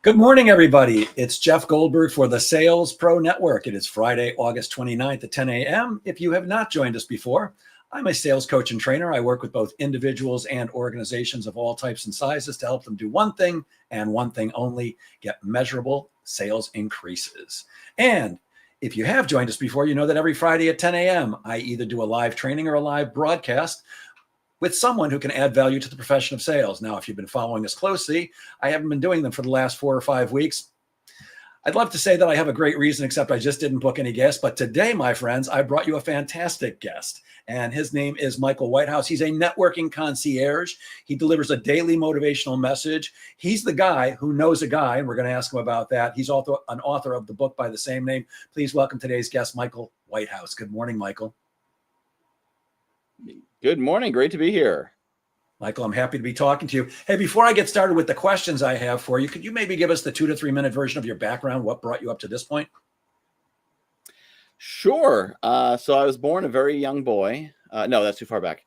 Good morning, everybody. It's Jeff Goldberg for the Sales Pro Network. It is Friday, August 29th at 10 a.m. If you have not joined us before, I'm a sales coach and trainer. I work with both individuals and organizations of all types and sizes to help them do one thing and one thing only: get measurable sales increases. And if you have joined us before, you know that every Friday at 10 a.m., I either do a live training or a live broadcast with someone who can add value to the profession of sales. Now, if you've been following us closely, I haven't been doing them for the last 4 or 5 weeks. I'd love to say that I have a great reason, except I just didn't book any guests. But today, my friends, I brought you a fantastic guest, and his name is Michael Whitehouse. He's a networking concierge. He delivers a daily motivational message. He's the guy who knows a guy, and we're going to ask him about that. He's also an author of the book by the same name. Please welcome today's guest, Michael Whitehouse. Good morning, Michael. Good morning. Great to be here. Michael, I'm happy to be talking to you. Hey, before I get started with the questions I have for you, could you maybe give us the 2 to 3 minute version of your background? What brought you up to this point? Sure. So I was born a very young boy. No, that's too far back.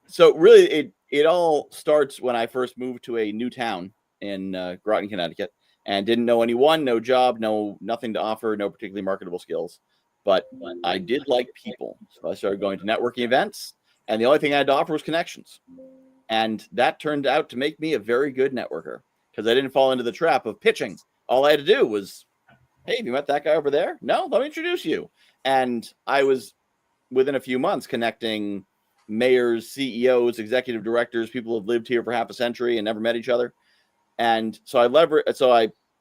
So really, it all starts when I first moved to a new town in Groton, Connecticut, and didn't know anyone, no job, nothing to offer, no particularly marketable skills. But I did like people. So I started going to networking events, and the only thing I had to offer was connections. And that turned out to make me a very good networker because I didn't fall into the trap of pitching. All I had to do was, hey, have you met that guy over there? No, let me introduce you. And I was, within a few months, connecting mayors, CEOs, executive directors, people who have lived here for half a century and never met each other. And so I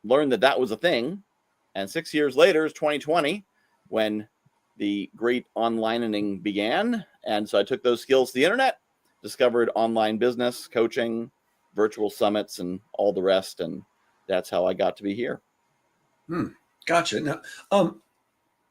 learned that was a thing. And 6 years later is 2020. When the great onlining began. And so I took those skills to the internet, discovered online business, coaching, virtual summits, and all the rest. And that's how I got to be here. Gotcha. Now,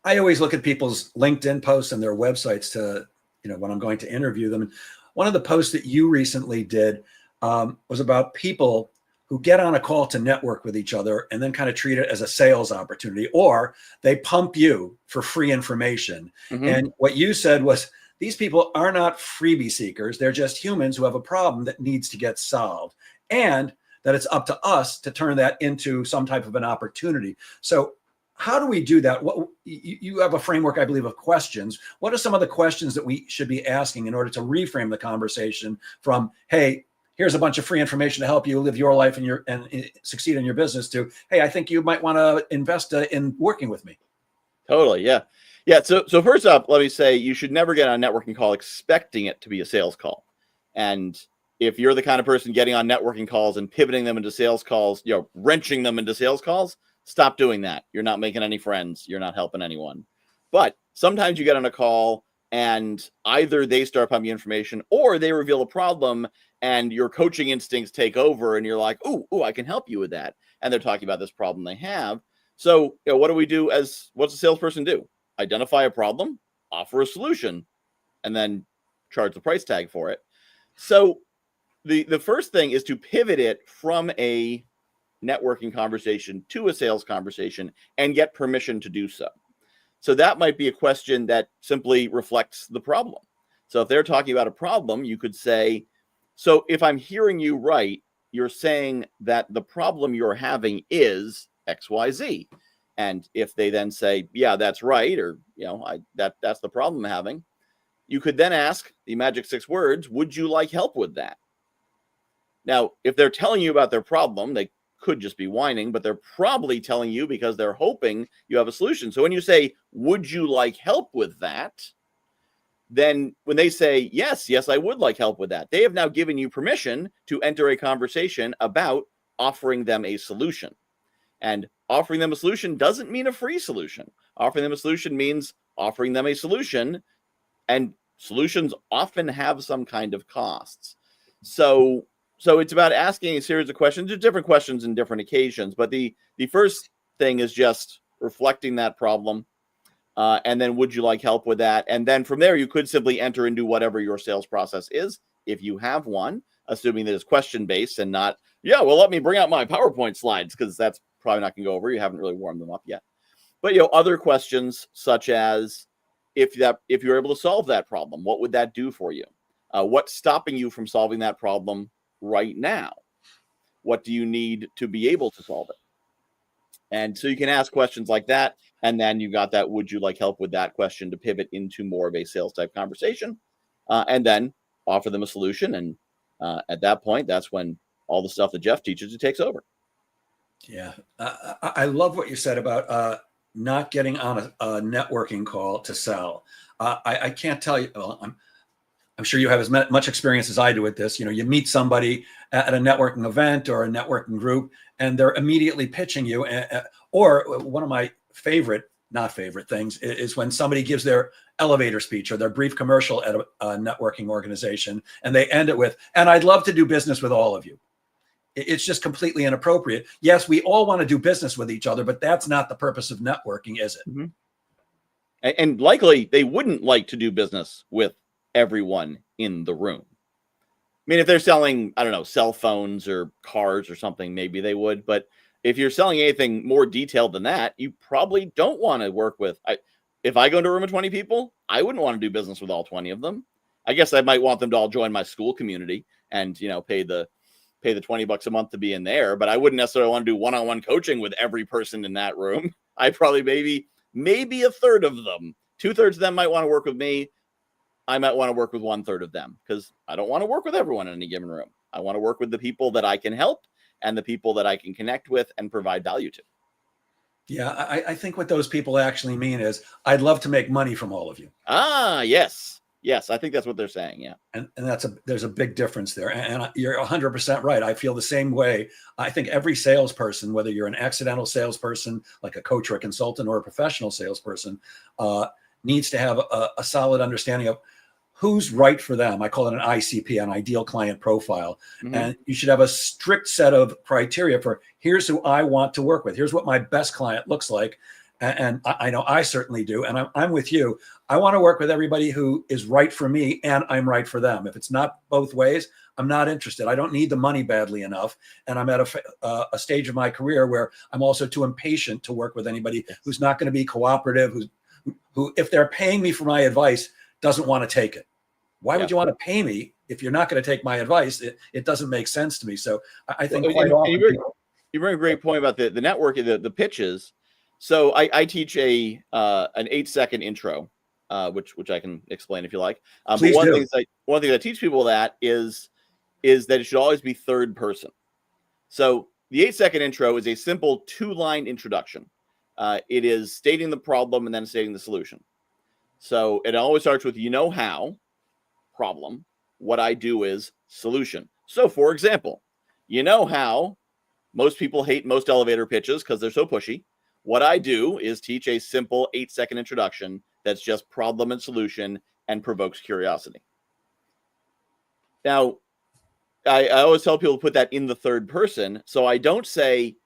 I always look at people's LinkedIn posts and their websites to, when I'm going to interview them. And one of the posts that you recently did was about people who get on a call to network with each other and then kind of treat it as a sales opportunity, or they pump you for free information. Mm-hmm. And what you said was, these people are not freebie seekers. They're just humans who have a problem that needs to get solved, and that it's up to us to turn that into some type of an opportunity. So how do we do that? You have a framework, I believe, of questions. What are some of the questions that we should be asking in order to reframe the conversation from, hey, here's a bunch of free information to help you live your life and succeed in your business, to, hey, I think you might want to invest in working with me? Totally. Yeah. Yeah. So first off, let me say you should never get on a networking call expecting it to be a sales call. And if you're the kind of person getting on networking calls and pivoting them into sales calls, wrenching them into sales calls, stop doing that. You're not making any friends. You're not helping anyone. But sometimes you get on a call and either they start pumping information or they reveal a problem and your coaching instincts take over and you're like, ooh, I can help you with that. And they're talking about this problem they have. So what do we do what's a salesperson do? Identify a problem, offer a solution, and then charge the price tag for it. So the first thing is to pivot it from a networking conversation to a sales conversation and get permission to do so. So that might be a question that simply reflects the problem. So if they're talking about a problem, you could say, so if I'm hearing you right, you're saying that the problem you're having is XYZ. And if they then say, yeah, that's right, or, that's the problem I'm having, you could then ask the magic 6 words, would you like help with that? Now, if they're telling you about their problem, they could just be whining, but they're probably telling you because they're hoping you have a solution. So when you say, would you like help with that? Then when they say, yes, I would like help with that, they have now given you permission to enter a conversation about offering them a solution. And offering them a solution doesn't mean a free solution. Offering them a solution means offering them a solution, and solutions often have some kind of costs. So it's about asking a series of questions. There's different questions in different occasions, but the first thing is just reflecting that problem. And then would you like help with that? And then from there, you could simply enter into whatever your sales process is, if you have one, assuming that it's question-based and not, let me bring out my PowerPoint slides, because that's probably not going to go over. You haven't really warmed them up yet. But, other questions such as, if you're able to solve that problem, what would that do for you? What's stopping you from solving that problem right now? What do you need to be able to solve it? And so you can ask questions like that. And then you got that, would you like help with that question, to pivot into more of a sales type conversation, and then offer them a solution. And at that point, that's when all the stuff that Jeff teaches, it takes over. Yeah. I love what you said about not getting on a networking call to sell. I can't tell you, well, I'm sure you have as much experience as I do with this. You know, you meet somebody at a networking event or a networking group, and they're immediately pitching you. Or one of my not favorite things is when somebody gives their elevator speech or their brief commercial at a networking organization, and they end it with, "And I'd love to do business with all of you." It's just completely inappropriate. Yes, we all want to do business with each other, but that's not the purpose of networking, is it? Mm-hmm. And likely they wouldn't like to do business with everyone in the room. I mean, if they're selling, I don't know, cell phones or cars or something, maybe they would. But if you're selling anything more detailed than that, you probably don't want to work with. If I go into a room of 20 people, I wouldn't want to do business with all 20 of them. I guess I might want them to all join my school community and, you know, pay the $20 a month to be in there. But I wouldn't necessarily want to do one-on-one coaching with every person in that room. I probably maybe a third of them, 2/3 of them might want to work with me. I might want to work with 1/3 of them, because I don't want to work with everyone in any given room. I want to work with the people that I can help and the people that I can connect with and provide value to. Yeah, I think what those people actually mean is, I'd love to make money from all of you. Ah, yes. Yes, I think that's what they're saying. Yeah. And there's a big difference there. And you're 100% right. I feel the same way. I think every salesperson, whether you're an accidental salesperson, like a coach or a consultant, or a professional salesperson, needs to have a solid understanding of who's right for them. I call it an ICP, an ideal client profile. Mm-hmm. And you should have a strict set of criteria for, here's who I want to work with. Here's what my best client looks like. And I know I certainly do. And I'm with you. I want to work with everybody who is right for me and I'm right for them. If it's not both ways, I'm not interested. I don't need the money badly enough. And I'm at a stage of my career where I'm also too impatient to work with anybody who's not going to be cooperative, who, if they're paying me for my advice, doesn't want to take it. Why would you want to pay me if you're not going to take my advice? It doesn't make sense to me. So I think quite often you bring a great point about the networking, the pitches. So I teach an 8-second intro, which I can explain if you like. But one thing I teach people that is that it should always be third person. So the 8-second intro is a simple 2-line introduction. It is stating the problem and then stating the solution. So it always starts with, you know how, problem. What I do is solution. So for example, you know how most people hate most elevator pitches because they're so pushy. What I do is teach a simple 8-second introduction that's just problem and solution and provokes curiosity. Now, I always tell people to put that in the third person. So I don't say,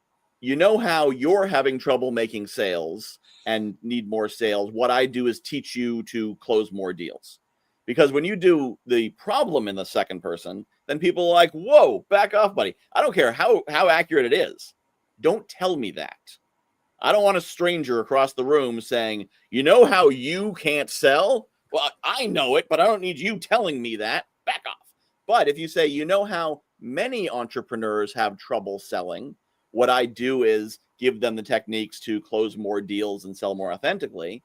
you know how you're having trouble making sales and need more sales. What I do is teach you to close more deals. Because when you do the problem in the second person, then people are like, whoa, back off, buddy. I don't care how accurate it is. Don't tell me that. I don't want a stranger across the room saying, you know how you can't sell? Well, I know it, but I don't need you telling me that. Back off. But if you say, you know how many entrepreneurs have trouble selling, what I do is give them the techniques to close more deals and sell more authentically.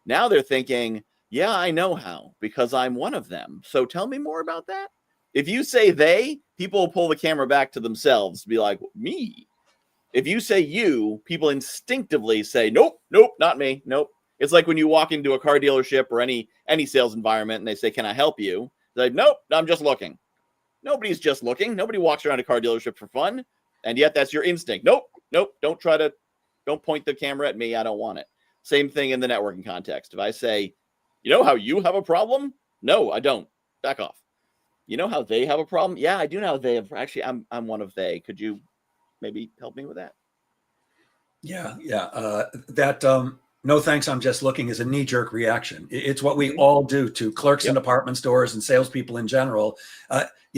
Now they're thinking, yeah, I know how, because I'm one of them. So tell me more about that. If you say they, people will pull the camera back to themselves to be like, me. If you say you, people instinctively say, nope, not me. Nope. It's like when you walk into a car dealership or any sales environment and they say, can I help you? They're like, nope, I'm just looking. Nobody's just looking. Nobody walks around a car dealership for fun. And yet that's your instinct. Nope, don't point the camera at me. I don't want it. Same thing in the networking context. If I say, you know how you have a problem? No, I don't. Back off. You know how they have a problem? Yeah, I do know how they have. Actually, I'm one of they. Could you maybe help me with that? Yeah. No thanks, I'm just looking is a knee-jerk reaction. It's what we all do to clerks in department stores and salespeople in general.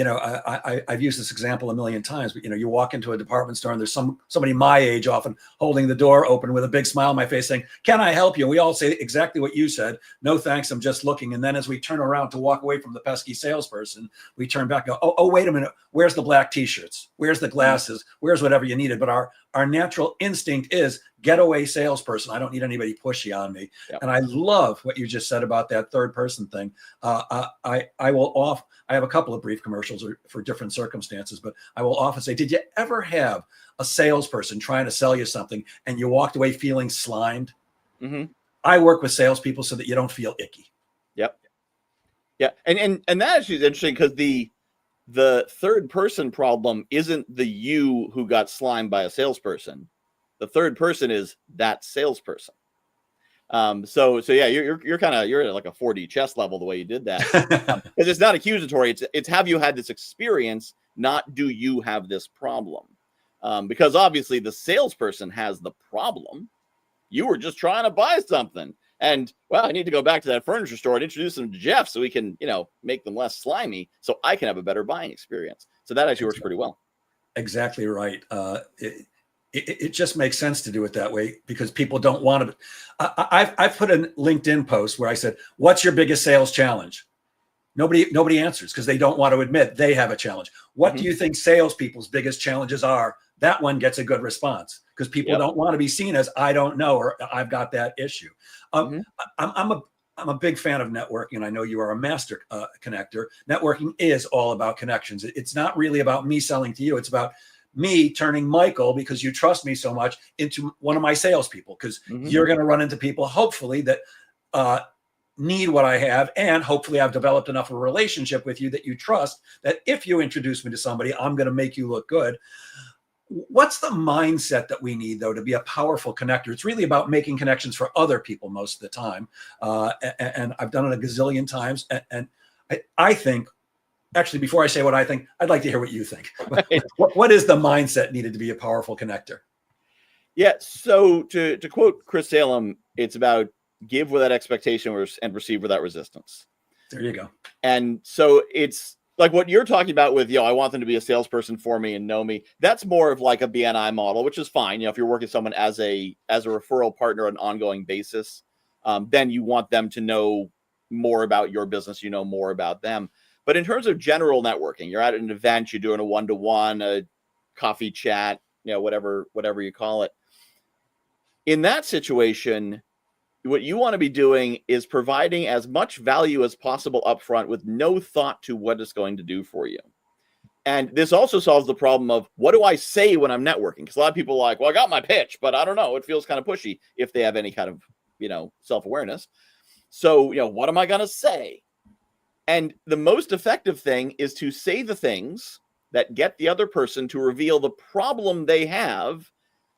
I've used this example a million times, but you walk into a department store and there's somebody my age often holding the door open with a big smile on my face saying, "Can I help you?" And we all say exactly what you said. "No, thanks. I'm just looking." And then as we turn around to walk away from the pesky salesperson, we turn back and go, oh, wait a minute. Where's the black t-shirts? Where's the glasses? Where's whatever you needed? But our natural instinct is getaway salesperson. I don't need anybody pushy on me. Yep. And I love what you just said about that third person thing. I have a couple of brief commercials for different circumstances, but I will often say, did you ever have a salesperson trying to sell you something and you walked away feeling slimed? Mm-hmm. I work with salespeople so that you don't feel icky. Yep. Yeah. And that actually is interesting because the third person problem isn't the you who got slimed by a salesperson. The third person is that salesperson. So yeah, you're at like a 4D chess level the way you did that, because it's not accusatory. It's have you had this experience, not do you have this problem? Because obviously the salesperson has the problem. You were just trying to buy something, and well, I need to go back to that furniture store and introduce them to Jeff so we can make them less slimy, so I can have a better buying experience. So that actually works pretty well. Exactly right. It just makes sense to do it that way because people don't want to. I've put a LinkedIn post where I said, "What's your biggest sales challenge?" Nobody answers because they don't want to admit they have a challenge. What do you think salespeople's biggest challenges are? That one gets a good response because people don't want to be seen as I don't know or I've got that issue. I'm a big fan of networking, and I know you are a master connector. Networking is all about connections. It's not really about me selling to you. It's about me turning Michael, because you trust me so much, into one of my salespeople, because you're going to run into people, hopefully, that need what I have. And hopefully I've developed enough of a relationship with you that you trust that if you introduce me to somebody, I'm going to make you look good. What's the mindset that we need, though, to be a powerful connector? It's really about making connections for other people most of the time. And I've done it a gazillion times. And I think, actually, before I say what I think, I'd like to hear what you think. What is the mindset needed to be a powerful connector? Yeah. So to quote Chris Salem, it's about give without expectation and receive without resistance. There you go. And so it's like what you're talking about with, I want them to be a salesperson for me and know me. That's more of like a BNI model, which is fine. If you're working with someone as a referral partner on an ongoing basis, then you want them to know more about your business, more about them. But in terms of general networking, you're at an event, you're doing a one-to-one, a coffee chat, whatever you call it. In that situation, what you want to be doing is providing as much value as possible up front with no thought to what it's going to do for you. And this also solves the problem of what do I say when I'm networking? Because a lot of people are like, well, I got my pitch, but I don't know. It feels kind of pushy if they have any kind of, self-awareness. So, what am I going to say? And the most effective thing is to say the things that get the other person to reveal the problem they have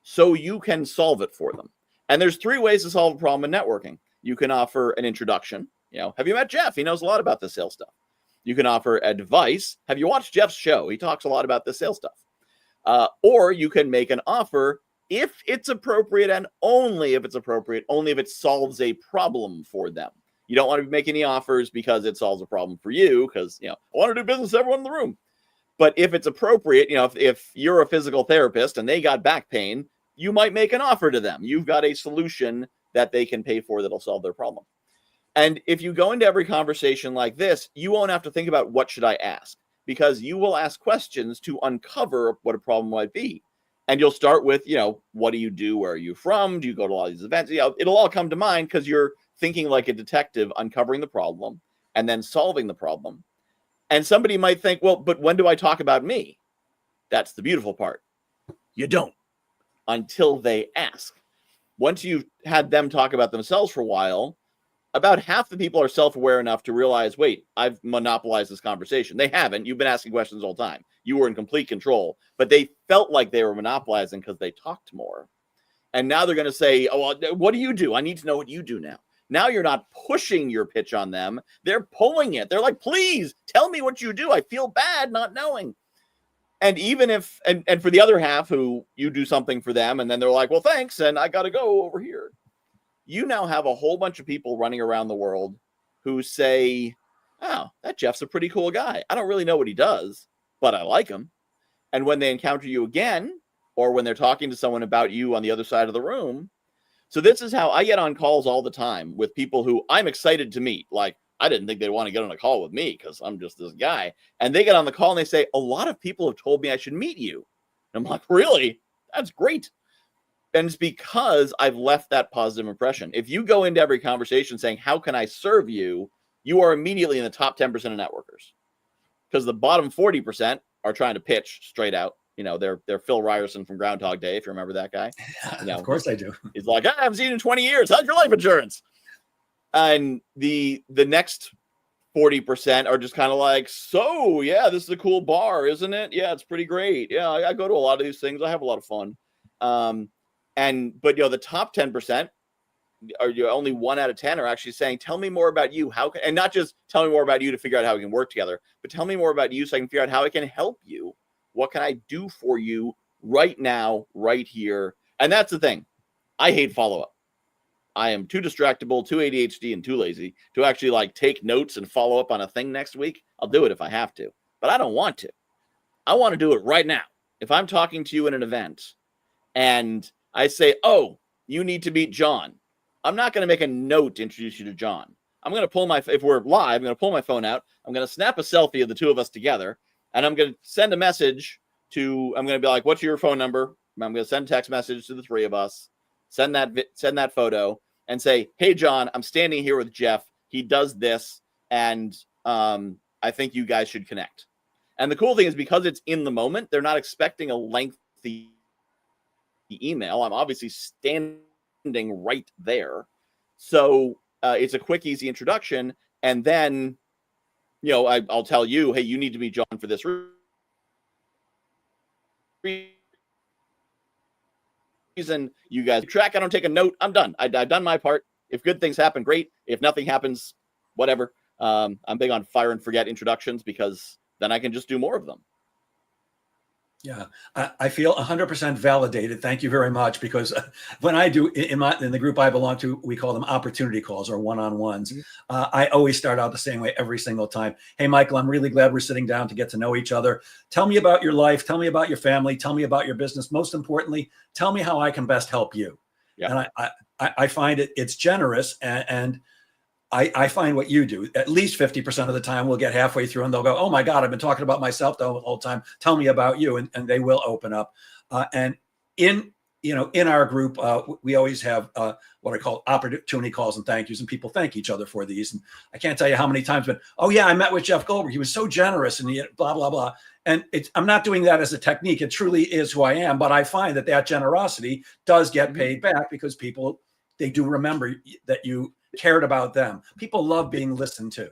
so you can solve it for them. And there's 3 ways to solve a problem in networking. You can offer an introduction. Have you met Jeff? He knows a lot about this sales stuff. You can offer advice. Have you watched Jeff's show? He talks a lot about this sales stuff. Or you can make an offer if it's appropriate and only if it's appropriate, only if it solves a problem for them. You don't want to make any offers because it solves a problem for you because, I want to do business with everyone in the room. But if it's appropriate, if you're a physical therapist and they got back pain, you might make an offer to them. You've got a solution that they can pay for that'll solve their problem. And if you go into every conversation like this, you won't have to think about what should I ask, because you will ask questions to uncover what a problem might be. And you'll start with, what do you do? Where are you from? Do you go to a lot of these events? It'll all come to mind because you're thinking like a detective, uncovering the problem and then solving the problem. And somebody might think, well, but when do I talk about me? That's the beautiful part. You don't until they ask. Once you've had them talk about themselves for a while, about half the people are self-aware enough to realize, wait, I've monopolized this conversation. They haven't. You've been asking questions all the time. You were in complete control, but they felt like they were monopolizing because they talked more. And now they're going to say, oh, well, what do you do? I need to know what you do now. Now you're not pushing your pitch on them. They're pulling it. They're like, please tell me what you do. I feel bad not knowing. And even if, and for the other half who you do something for them and then they're like, well, thanks, and I got to go over here. You now have a whole bunch of people running around the world who say, oh, that Jeff's a pretty cool guy. I don't really know what he does, but I like him. And when they encounter you again, or when they're talking to someone about you on the other side of the room. So this is how I get on calls all the time with people who I'm excited to meet. Like, I didn't think they'd want to get on a call with me because I'm just this guy. And they get on the call and they say, a lot of people have told me I should meet you. And I'm like, really? That's great. And it's because I've left that positive impression. If you go into every conversation saying, how can I serve you? You are immediately in the top 10% of networkers, because the bottom 40% are trying to pitch straight out. You know, they're Phil Ryerson from Groundhog Day, if you remember that guy. You know, of course I do. He's like, I haven't seen you in 20 years. How's your life insurance? And the next 40% are just kind of like, so yeah, this is a cool bar, isn't it? Yeah, it's pretty great. Yeah, I go to a lot of these things. I have a lot of fun. But you know, the top 10%, or you only 1 out of 10 are actually saying, tell me more about you. And not just tell me more about you to figure out how we can work together, but tell me more about you so I can figure out how I can help you. What can I do for you right now, right here? And that's the thing. I hate follow-up. I am too distractible, too ADHD, and too lazy to actually like take notes and follow up on a thing next week. I'll do it if I have to, but I don't want to. I want to do it right now. If I'm talking to you in an event and I say, oh, you need to meet John, I'm not going to make a note to introduce you to John. I'm going to pull if we're live, I'm going to pull my phone out. I'm going to snap a selfie of the two of us together, and I'm going to send a message I'm going to be like, what's your phone number? I'm going to send a text message to the three of us, send that photo, and say, hey, John, I'm standing here with Jeff. He does this, and I think you guys should connect. And the cool thing is, because it's in the moment, they're not expecting a lengthy email. I'm obviously standing right there. So it's a quick, easy introduction. And then, you know, I'll tell you, hey, you need to meet John for this reason. You guys track. I don't take a note. I'm done. I've done my part. If good things happen, great. If nothing happens, whatever. I'm big on fire and forget introductions, because then I can just do more of them. Yeah, I feel 100% validated. Thank you very much. Because when I do in the group I belong to, we call them opportunity calls or one-on-ones. I always start out the same way every single time. Hey, Michael, I'm really glad we're sitting down to get to know each other. Tell me about your life. Tell me about your family. Tell me about your business. Most importantly, tell me how I can best help you. Yeah. And I find it's generous, and I find what you do, at least 50% of the time, we'll get halfway through and they'll go, oh my God, I've been talking about myself the whole time. Tell me about you. And they will open up. And in our group, we always have what I call opportunity calls and thank yous, and people thank each other for these. And I can't tell you how many times, but, oh yeah, I met with Jeff Goldberg. He was so generous, and he blah, blah, blah. And I'm not doing that as a technique. It truly is who I am. But I find that generosity does get paid back, because people, they do remember that you cared about them. People love being listened to.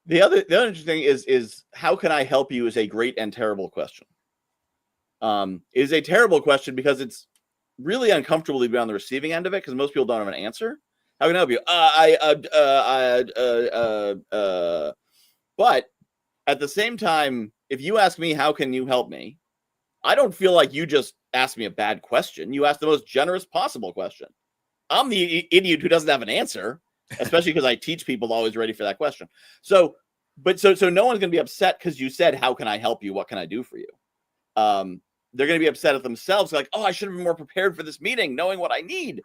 The other interesting thing is how can I help you is a great and terrible question. Is a terrible question because it's really uncomfortable to be on the receiving end of it, because most people don't have an answer. How can I help you? But at the same time, if you ask me, how can you help me? I don't feel like you just asked me a bad question. You asked the most generous possible question. I'm the idiot who doesn't have an answer, especially because I teach people always ready for that question. So no one's going to be upset because you said, how can I help you? What can I do for you? They're going to be upset at themselves, like, oh, I should have been more prepared for this meeting, knowing what I need.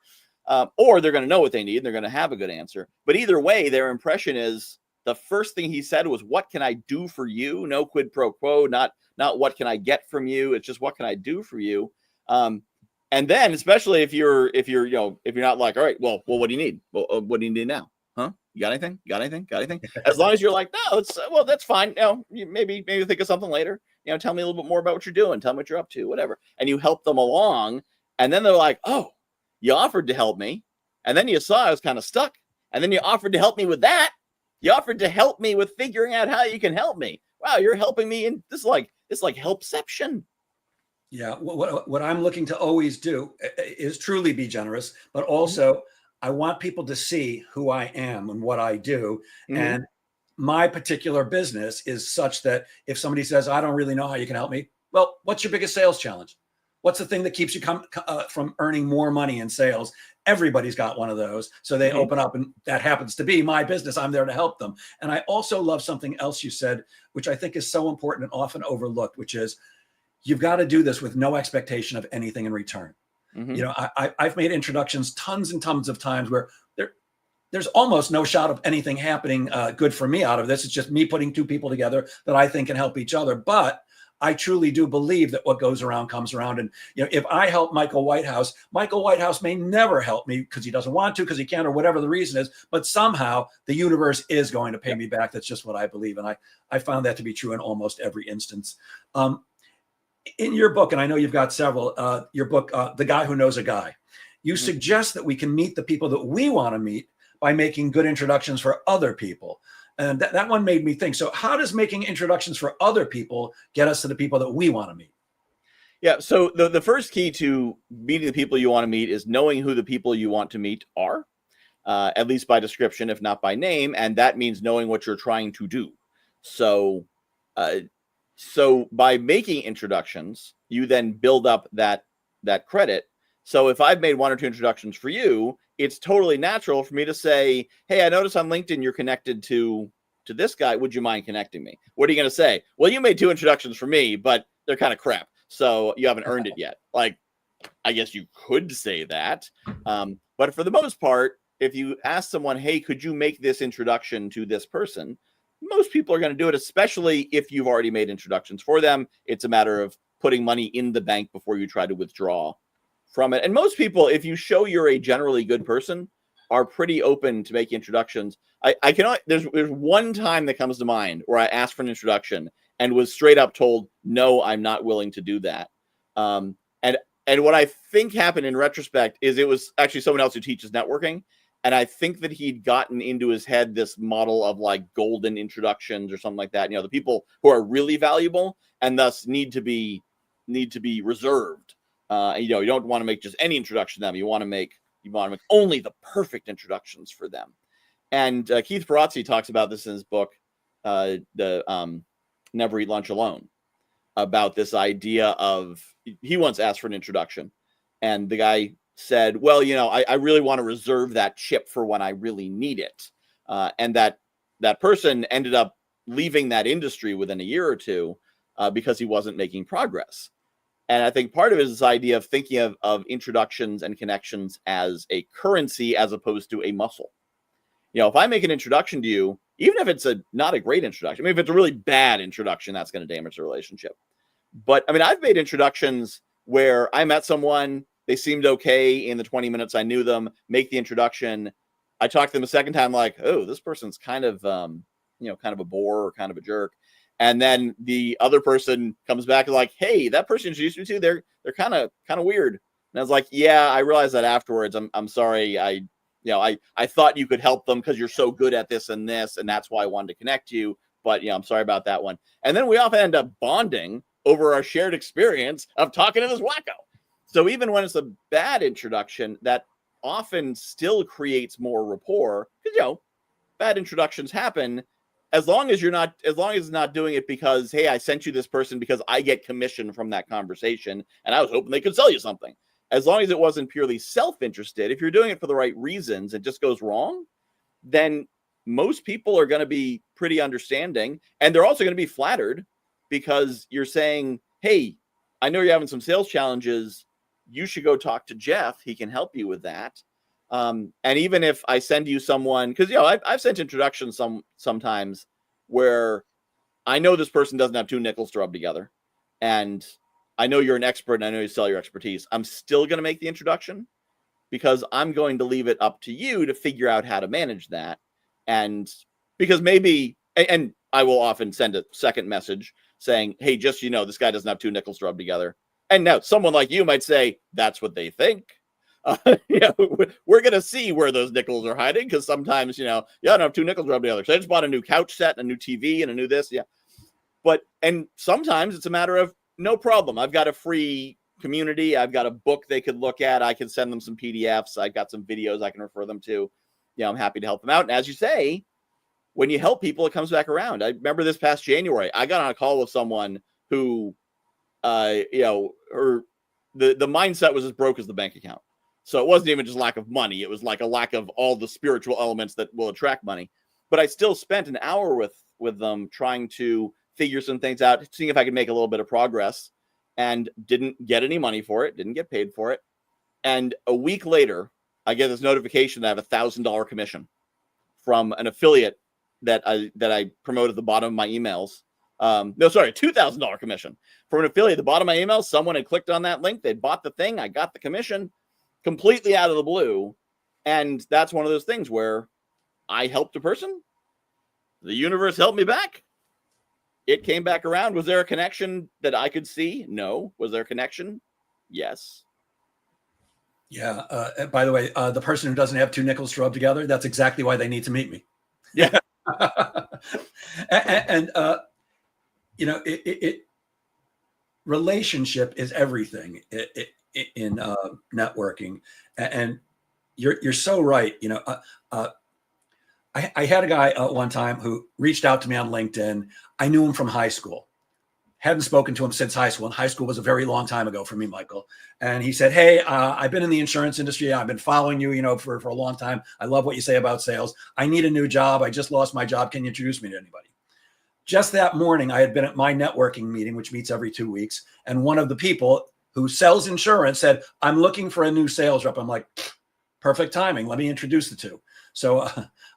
Or they're going to know what they need, and they're going to have a good answer. But either way, their impression is the first thing he said was, what can I do for you? No quid pro quo, not what can I get from you? It's just, what can I do for you? And then, especially if you're not like, all right, well, what do you need? Well, what do you need now? Huh? You got anything? Got anything? As long as you're like, no, that's fine. Maybe think of something later. Tell me a little bit more about what you're doing. Tell me what you're up to, whatever. And you help them along. And then they're like, oh, you offered to help me. And then you saw I was kind of stuck. And then you offered to help me with that. You offered to help me with figuring out how you can help me. Wow, you're helping me in this like helpception. Yeah, what I'm looking to always do is truly be generous, but also I want people to see who I am and what I do. And my particular business is such that if somebody says, I don't really know how you can help me, well, what's your biggest sales challenge? What's the thing that keeps you from earning more money in sales? Everybody's got one of those. So they open up, and that happens to be my business. I'm there to help them. And I also love something else you said, which I think is so important and often overlooked, which is you've got to do this with no expectation of anything in return. You know, I've made introductions tons and tons of times where there's almost no shot of anything happening good for me out of this. It's just me putting two people together that I think can help each other. But I truly do believe that what goes around comes around. And, you know, if I help Michael Whitehouse may never help me because he doesn't want to, because he can't, or whatever the reason is, but somehow the universe is going to pay me back. That's just what I believe. And I found that to be true in almost every instance. In your book, and I know you've got several, your book, The Guy Who Knows a Guy, you suggest that we can meet the people that we want to meet by making good introductions for other people. And that one made me think. So how does making introductions for other people get us to the people that we want to meet? Yeah. So the first key to meeting the people you want to meet is knowing who the people you want to meet are, at least by description, if not by name. And that means knowing what you're trying to do. So by making introductions, you then build up that credit. So if I've made one or two introductions for you, it's totally natural for me to say, hey, I noticed on LinkedIn you're connected to this guy. Would you mind connecting me? What are you going to say? Well, you made two introductions for me, but they're kind of crap. So you haven't earned it yet. Like, I guess you could say that. But for the most part, if you ask someone, hey, could you make this introduction to this person? Most people are going to do it, especially if you've already made introductions for them. It's a matter of putting money in the bank before you try to withdraw from it. And most people, if you show you're a generally good person, are pretty open to make introductions. I cannot, there's one time that comes to mind where I asked for an introduction and was straight up told, no, I'm not willing to do that. And what I think happened in retrospect is it was actually someone else who teaches networking. And I think that he'd gotten into his head this model of like golden introductions or something like that. You know, the people who are really valuable and thus need to be reserved. You know, you don't want to make just any introduction to them. You want to make only the perfect introductions for them. And Keith Ferrazzi talks about this in his book, Never Eat Lunch Alone, about this idea of, he once asked for an introduction and the guy said, well, you know, I really want to reserve that chip for when I really need it. And that person ended up leaving that industry within a year or two because he wasn't making progress. And I think part of it is this idea of thinking of introductions and connections as a currency as opposed to a muscle. You know, if I make an introduction to you, even if it's not a great introduction, I mean, if it's a really bad introduction, that's going to damage the relationship. But I mean, I've made introductions where I met someone, they seemed okay in the 20 minutes I knew them, make the introduction. I talked to them a second time, like, oh, this person's kind of, you know, kind of a bore or kind of a jerk. And then the other person comes back and like, hey, that person introduced me to, they're kind of weird. And I was like, yeah, I realized that afterwards. I'm sorry. I thought you could help them because you're so good at this, and that's why I wanted to connect you. But I'm sorry about that one. And then we often end up bonding over our shared experience of talking to this wacko. So even when it's a bad introduction, that often still creates more rapport because, bad introductions happen. As long as it's not doing it because, hey, I sent you this person because I get commission from that conversation and I was hoping they could sell you something. As long as it wasn't purely self-interested, if you're doing it for the right reasons, it just goes wrong, then most people are going to be pretty understanding. And they're also going to be flattered because you're saying, hey, I know you're having some sales challenges. You should go talk to Jeff. He can help you with that. And even if I send you someone, because I've sent introductions sometimes where I know this person doesn't have two nickels to rub together, and I know you're an expert and I know you sell your expertise. I'm still going to make the introduction because I'm going to leave it up to you to figure out how to manage that. And because maybe, and I will often send a second message saying, hey, just this guy doesn't have two nickels to rub together. And now someone like you might say that's what they think. We're going to see where those nickels are hiding because sometimes, I don't have two nickels rubbed together. So I just bought a new couch set, a new TV, and a new this. Yeah. And sometimes it's a matter of no problem. I've got a free community. I've got a book they could look at. I can send them some PDFs. I've got some videos I can refer them to. I'm happy to help them out. And as you say, when you help people, it comes back around. I remember this past January, I got on a call with someone who, the mindset was as broke as the bank account. So it wasn't even just lack of money. It was like a lack of all the spiritual elements that will attract money. But I still spent an hour with them trying to figure some things out, seeing if I could make a little bit of progress, and didn't get any money for it, didn't get paid for it. And a week later, I get this notification that I have $1,000 commission from an affiliate that I promote at the bottom of my emails. $2,000 commission from an affiliate at the bottom of my emails. Someone had clicked on that link. They'd bought the thing. I got the commission completely out of the blue. And that's one of those things where I helped a person. The universe helped me back. It came back around. Was there a connection that I could see? No. Was there a connection? Yes. Yeah. By the way, the person who doesn't have two nickels to rub together, that's exactly why they need to meet me. Yeah. and relationship is everything in networking. And you're so right. I had a guy one time who reached out to me on LinkedIn. I knew him from high school. Hadn't spoken to him since high school. And high school was a very long time ago for me, Michael. And he said, hey, I've been in the insurance industry. I've been following you, for a long time. I love what you say about sales. I need a new job. I just lost my job. Can you introduce me to anybody? Just that morning, I had been at my networking meeting, which meets every 2 weeks. And one of the people who sells insurance said, I'm looking for a new sales rep. I'm like, perfect timing. Let me introduce the two. So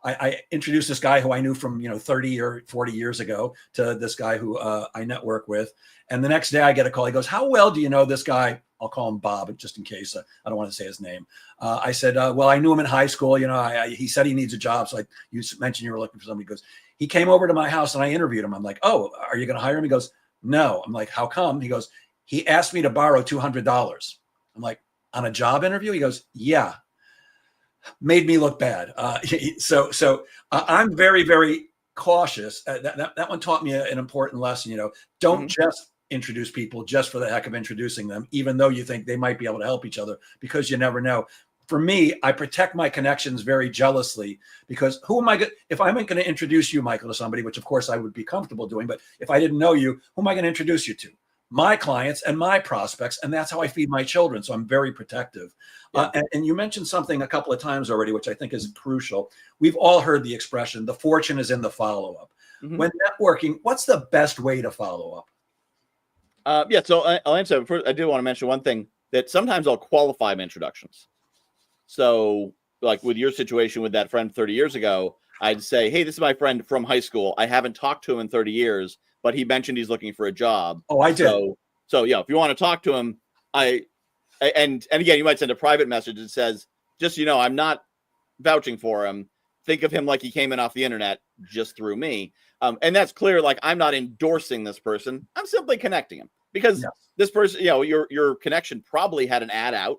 I introduced this guy who I knew from 30 or 40 years ago to this guy who I network with. And the next day I get a call. He goes, how well do you know this guy? I'll call him Bob, just in case. I don't want to say his name. I said, well, I knew him in high school. He said he needs a job. So you mentioned you were looking for somebody. He goes, he came over to my house and I interviewed him. I'm like, oh, are you going to hire him? He goes, no. I'm like, how come? He goes, he asked me to borrow $200. I'm like, on a job interview? He goes, yeah. Made me look bad. So I'm very, very cautious. That one taught me an important lesson. Don't just introduce people just for the heck of introducing them, even though you think they might be able to help each other, because you never know. For me, I protect my connections very jealously, because if I'm going to introduce you, Michael, to somebody, which of course I would be comfortable doing, but if I didn't know you, who am I going to introduce you to? My clients and my prospects, and that's how I feed my children. So I'm very protective. Yeah. And you mentioned something a couple of times already, which I think is crucial. We've all heard the expression, the fortune is in the follow-up. Mm-hmm. When networking, what's the best way to follow up? So I'll answer. First, I do want to mention one thing, that sometimes I'll qualify my introductions. So like with your situation with that friend 30 years ago, I'd say, hey, this is my friend from high school. I haven't talked to him in 30 years. But he mentioned he's looking for a job. Oh, I did. So yeah, if you want to talk to him, and again, you might send a private message that says, just, I'm not vouching for him. Think of him like he came in off the internet just through me. And that's clear. Like, I'm not endorsing this person. I'm simply connecting him, because this person, your connection probably had an ad out,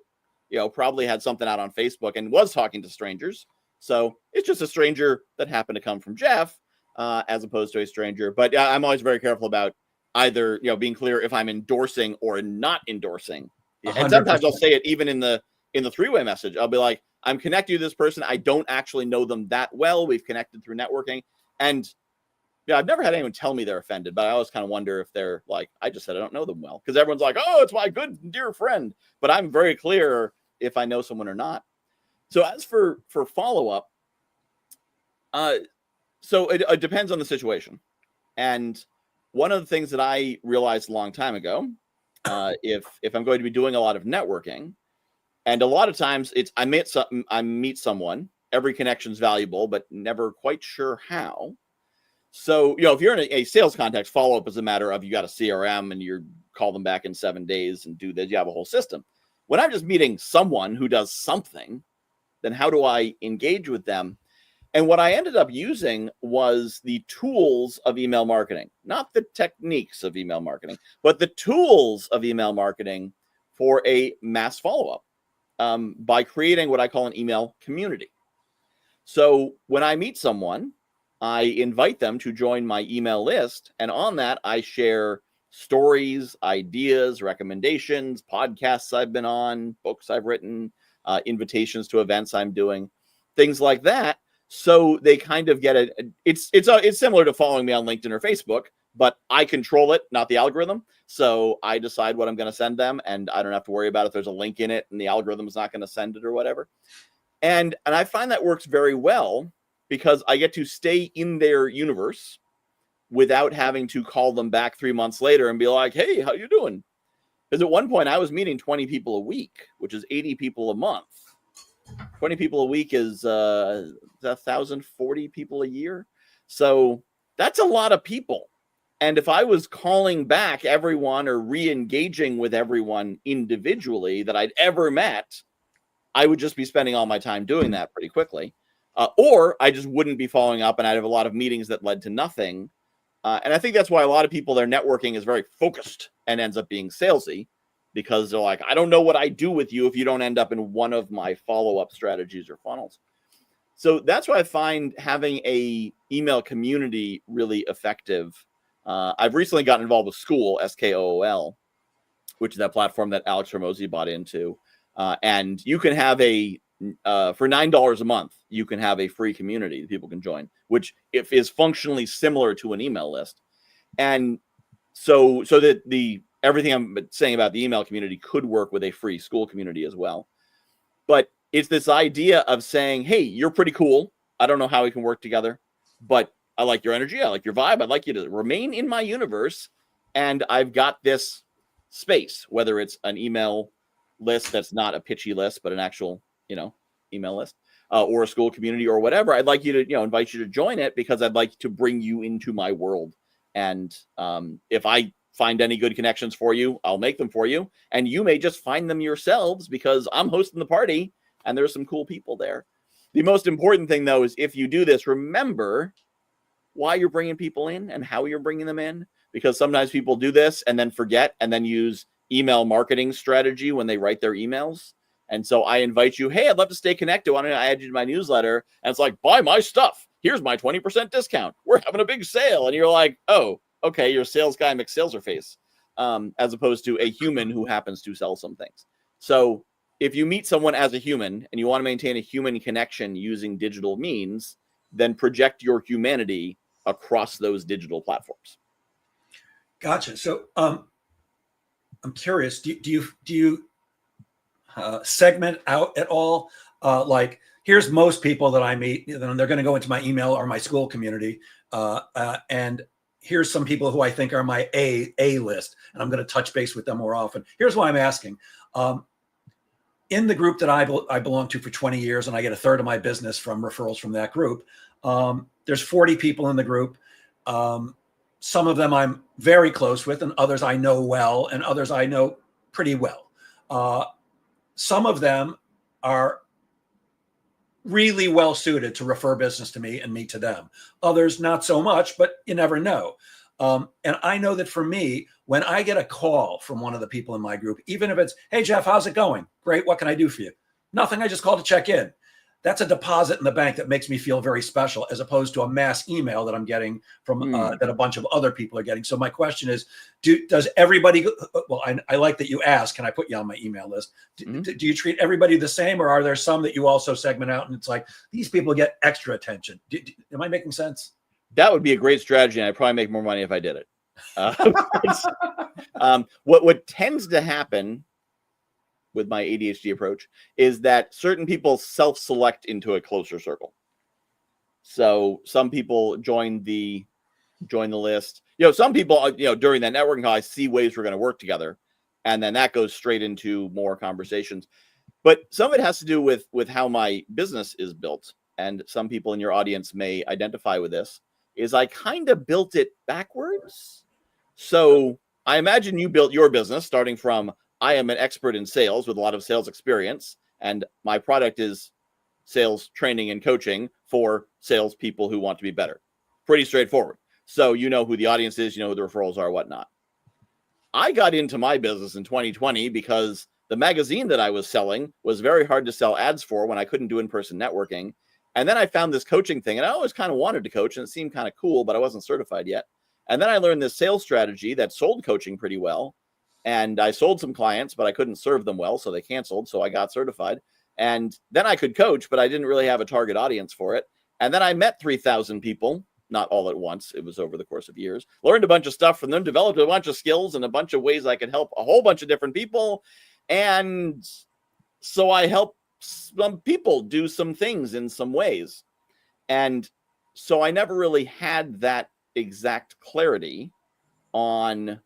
probably had something out on Facebook and was talking to strangers. So it's just a stranger that happened to come from Jeff. As opposed to a stranger. But I'm always very careful about either, being clear if I'm endorsing or not endorsing. 100%. And sometimes I'll say it even in the three-way message. I'll be like, I'm connecting to this person. I don't actually know them that well. We've connected through networking. And I've never had anyone tell me they're offended, but I always kind of wonder if they're like, I just said I don't know them well. Because everyone's like, oh, it's my good, dear friend. But I'm very clear if I know someone or not. So as for follow-up, so it depends on the situation. And one of the things that I realized a long time ago, if I'm going to be doing a lot of networking, and a lot of times it's I meet someone, every connection is valuable, but never quite sure how. So, if you're in a sales context, follow-up is a matter of you got a CRM and you call them back in 7 days and do this. You have a whole system. When I'm just meeting someone who does something, then how do I engage with them? And what I ended up using was the tools of email marketing, not the techniques of email marketing, but the tools of email marketing for a mass follow-up by creating what I call an email community. So when I meet someone, I invite them to join my email list. And on that, I share stories, ideas, recommendations, podcasts I've been on, books I've written, invitations to events I'm doing, things like that. So they kind of get it. It's similar to following me on LinkedIn or Facebook, but I control it, not the algorithm. So I decide what I'm going to send them, and I don't have to worry about if there's a link in it and the algorithm is not going to send it or whatever. And I find that works very well because I get to stay in their universe without having to call them back 3 months later and be like, hey, how you doing? Because at one point I was meeting 20 people a week, which is 80 people a month. 20 people a week is 1,040 people a year. So that's a lot of people. And if I was calling back everyone or re-engaging with everyone individually that I'd ever met, I would just be spending all my time doing that pretty quickly. Or I just wouldn't be following up, and I'd have a lot of meetings that led to nothing. And I think that's why a lot of people, their networking is very focused and ends up being salesy, because they're like, I don't know what I do with you if you don't end up in one of my follow-up strategies or funnels. So that's why I find having a email community really effective. I've recently gotten involved with Skool, Skool, which is that platform that Alex Hormozi bought into. And you can have for $9 a month, you can have a free community that people can join, which is functionally similar to an email list. And so that everything I'm saying about the email community could work with a free Skool community as well. But it's this idea of saying, hey, you're pretty cool. I don't know how we can work together, but I like your energy. I like your vibe. I'd like you to remain in my universe. And I've got this space, whether it's an email list that's not a pitchy list, but an actual, email list, or a Skool community or whatever. I'd like you to, invite you to join it because I'd like to bring you into my world. And if I find any good connections for you, I'll make them for you. And you may just find them yourselves because I'm hosting the party and there's some cool people there. The most important thing, though, is if you do this, remember why you're bringing people in and how you're bringing them in, because sometimes people do this and then forget and then use email marketing strategy when they write their emails. And so I invite you, hey, I'd love to stay connected. Why don't I add you to my newsletter? And it's like, buy my stuff. Here's my 20% discount. We're having a big sale. And you're like, oh, okay, you're a sales guy, McSaleserface, as opposed to a human who happens to sell some things. So if you meet someone as a human and you want to maintain a human connection using digital means, then project your humanity across those digital platforms. Gotcha. So I'm curious, do you segment out at all? Like, here's most people that I meet, and they're going to go into my email or my Skool community. And here's some people who I think are my A list, and I'm going to touch base with them more often. Here's why I'm asking. In the group that I belong to for 20 years, and I get a third of my business from referrals from that group, there's 40 people in the group. Some of them I'm very close with, and others I know well, and others I know pretty well. Some of them are really well suited to refer business to me and me to them. Others not so much, but you never know. And I know that for me, when I get a call from one of the people in my group, even if it's, hey, Jeff, how's it going? Great. What can I do for you? Nothing. I just called to check in. That's a deposit in the bank that makes me feel very special, as opposed to a mass email that I'm getting from that a bunch of other people are getting. So my question is, does everybody, well, I like that you ask, can I put you on my email list? Do you treat everybody the same, or are there some that you also segment out and it's like, these people get extra attention? Am I making sense? That would be a great strategy, and I'd probably make more money if I did it. What tends to happen with my ADHD approach is that certain people self-select into a closer circle. So some people join the list. Some people, during that networking call, I see ways we're going to work together, and then that goes straight into more conversations. But some of it has to do with how my business is built, and some people in your audience may identify with this. Is I kind of built it backwards. So I imagine you built your business starting from, I am an expert in sales with a lot of sales experience, and my product is sales training and coaching for salespeople who want to be better. Pretty straightforward. So you know who the audience is, you know who the referrals are, whatnot. I got into my business in 2020 because the magazine that I was selling was very hard to sell ads for when I couldn't do in-person networking. And then I found this coaching thing, and I always kind of wanted to coach, and it seemed kind of cool, but I wasn't certified yet. And then I learned this sales strategy that sold coaching pretty well. And I sold some clients, but I couldn't serve them well, so they canceled. So I got certified. And then I could coach, but I didn't really have a target audience for it. And then I met 3,000 people, not all at once. It was over the course of years. Learned a bunch of stuff from them, developed a bunch of skills and a bunch of ways I could help a whole bunch of different people. And so I helped some people do some things in some ways. And so I never really had that exact clarity on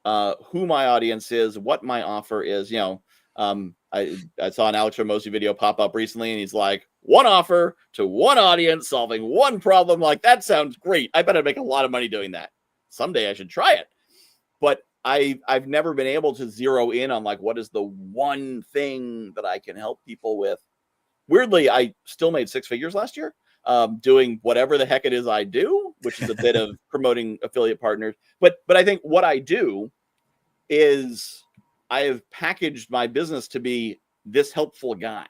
who my audience is, what my offer is. I saw an Alex Ramosi video pop up recently, and he's like, one offer to one audience, solving one problem. Like, that sounds great. I bet I'd make a lot of money doing that. Someday I should try it. But I've never been able to zero in on like, what is the one thing that I can help people with? Weirdly, I still made 6 figures last year, doing whatever the heck it is I do, which is a bit of promoting affiliate partners. But I think what I do is I have packaged my business to be this helpful guy.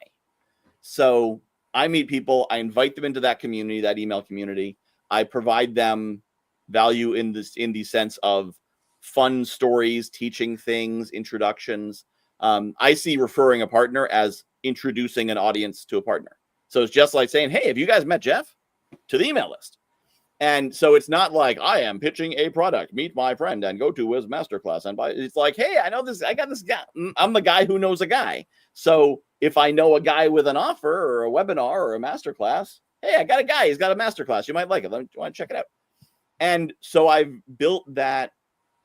So I meet people, I invite them into that community, that email community. I provide them value in the sense of fun stories, teaching things, introductions. I see referring a partner as introducing an audience to a partner. So it's just like saying, hey, have you guys met Jeff? To the email list. And so it's not like I am pitching a product, meet my friend and go to his masterclass and buy. It's like, hey, I know this. I got this guy. I'm the guy who knows a guy. So if I know a guy with an offer or a webinar or a masterclass, hey, I got a guy. He's got a masterclass. You might like it. You want to check it out. And so I've built that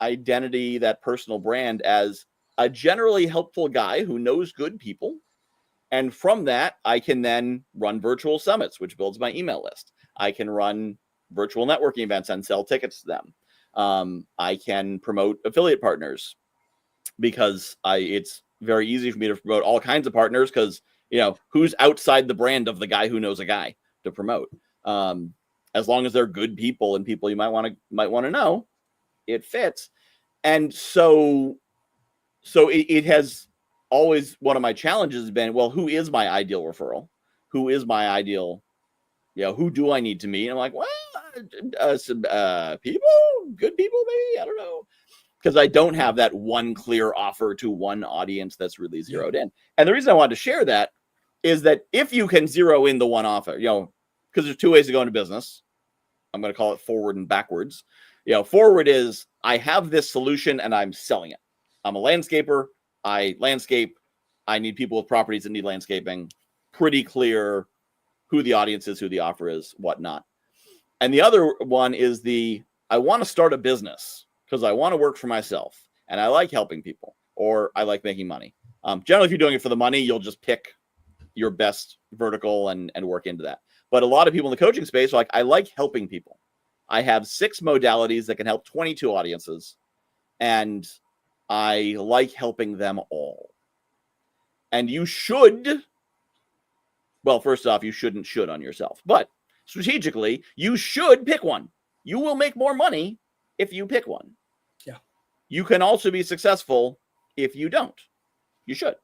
identity, that personal brand as a generally helpful guy who knows good people. And from that, I can then run virtual summits, which builds my email list. I can run virtual networking events and sell tickets to them. I can promote affiliate partners because it's very easy for me to promote all kinds of partners because, who's outside the brand of the guy who knows a guy to promote? As long as they're good people and people you might want to know, it fits. And so it has always, one of my challenges has been, well, who is my ideal referral? Who is my ideal, who do I need to meet? And I'm like, well, some people, good people, maybe, I don't know. Because I don't have that one clear offer to one audience that's really zeroed in. And the reason I wanted to share that is that if you can zero in the one offer, because there's two ways to go into business. I'm going to call it forward and backwards. Forward is I have this solution and I'm selling it. I'm a landscaper. I landscape. I need people with properties that need landscaping. Pretty clear who the audience is, who the offer is, whatnot. And the other one is I want to start a business because I want to work for myself and I like helping people or I like making money. Generally, if you're doing it for the money, you'll just pick your best vertical and work into that. But a lot of people in the coaching space are like, I like helping people. I have 6 modalities that can help 22 audiences. And I like helping them all. And you should, well, first off, you shouldn't should on yourself. But strategically, you should pick one. You will make more money if you pick one. Yeah. You can also be successful if you don't. You should.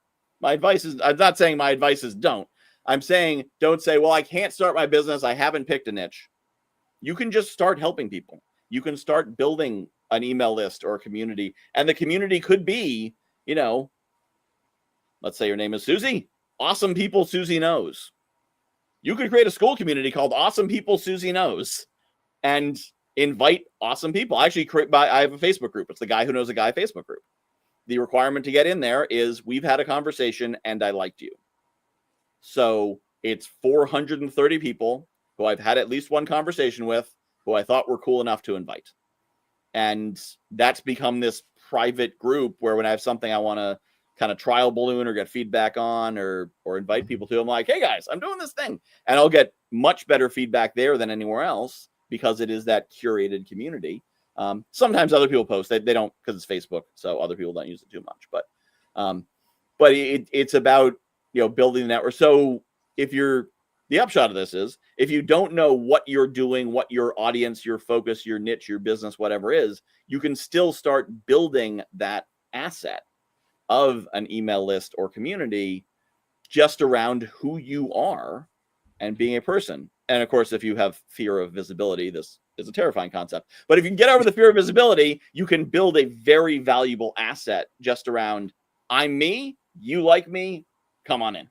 My advice is, I'm not saying my advice is don't. I'm saying don't say, well, I can't start my business. I haven't picked a niche. You can just start helping people. You can start building an email list or a community. And the community could be, let's say your name is Susie. Awesome people Susie knows. You could create a school community called Awesome People Susie Knows and invite awesome people. I have a Facebook group. It's the Guy Who Knows a Guy Facebook group. The requirement to get in there is we've had a conversation and I liked you. So it's 430 people who I've had at least one conversation with who I thought were cool enough to invite. And that's become this private group where when I have something I want to kind of trial balloon or get feedback on or invite people to, I'm like, hey guys, I'm doing this thing. And I'll get much better feedback there than anywhere else because it is that curated community. Sometimes other people post, they don't, because it's Facebook, so other people don't use it too much. But it's about building the network. So the upshot of this is, if you don't know what you're doing, what your audience, your focus, your niche, your business, whatever is, you can still start building that asset of an email list or community just around who you are and being a person. And of course, if you have fear of visibility, this is a terrifying concept. But if you can get over the fear of visibility, you can build a very valuable asset just around, I'm me, you like me, come on in.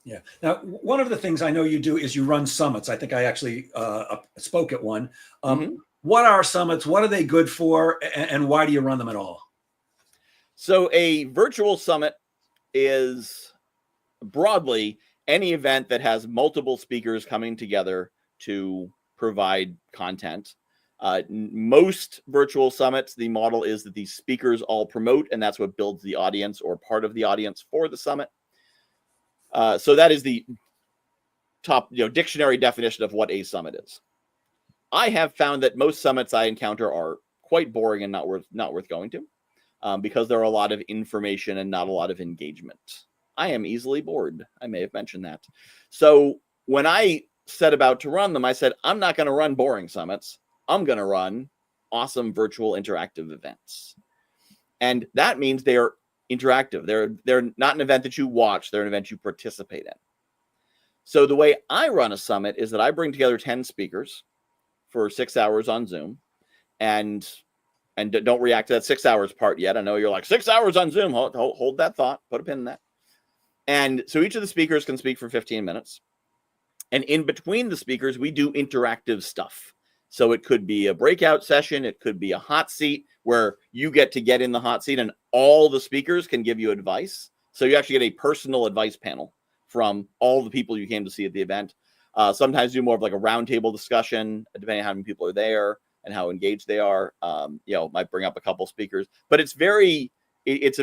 Yeah. Now, one of the things I know you do is you run summits. I think I actually spoke at one. Mhm. What are summits? What are they good for? And why do you run them at all? So a virtual summit is broadly any event that has multiple speakers coming together to provide content. Most virtual summits, the model is that the speakers all promote, and that's what builds the audience or part of the audience for the summit. So that is the top, dictionary definition of what a summit is. I have found that most summits I encounter are quite boring and not worth going to, because there are a lot of information and not a lot of engagement. I am easily bored. I may have mentioned that. So when I set about to run them, I said, I'm not going to run boring summits. I'm going to run awesome virtual interactive events. And that means they are interactive. They're not an event that you watch. They're an event you participate in. So the way I run a summit is that I bring together 10 speakers for 6 hours on Zoom, and don't react to that 6 hours part yet. I know you're like, 6 hours on Zoom. Hold that thought. Put a pin in that. And so each of the speakers can speak for 15 minutes. And in between the speakers, we do interactive stuff. So it could be a breakout session. It could be a hot seat where you get to get in the hot seat and all the speakers can give you advice. So you actually get a personal advice panel from all the people you came to see at the event. Sometimes do more of like a roundtable discussion, depending on how many people are there and how engaged they are. Might bring up a couple speakers, but it's a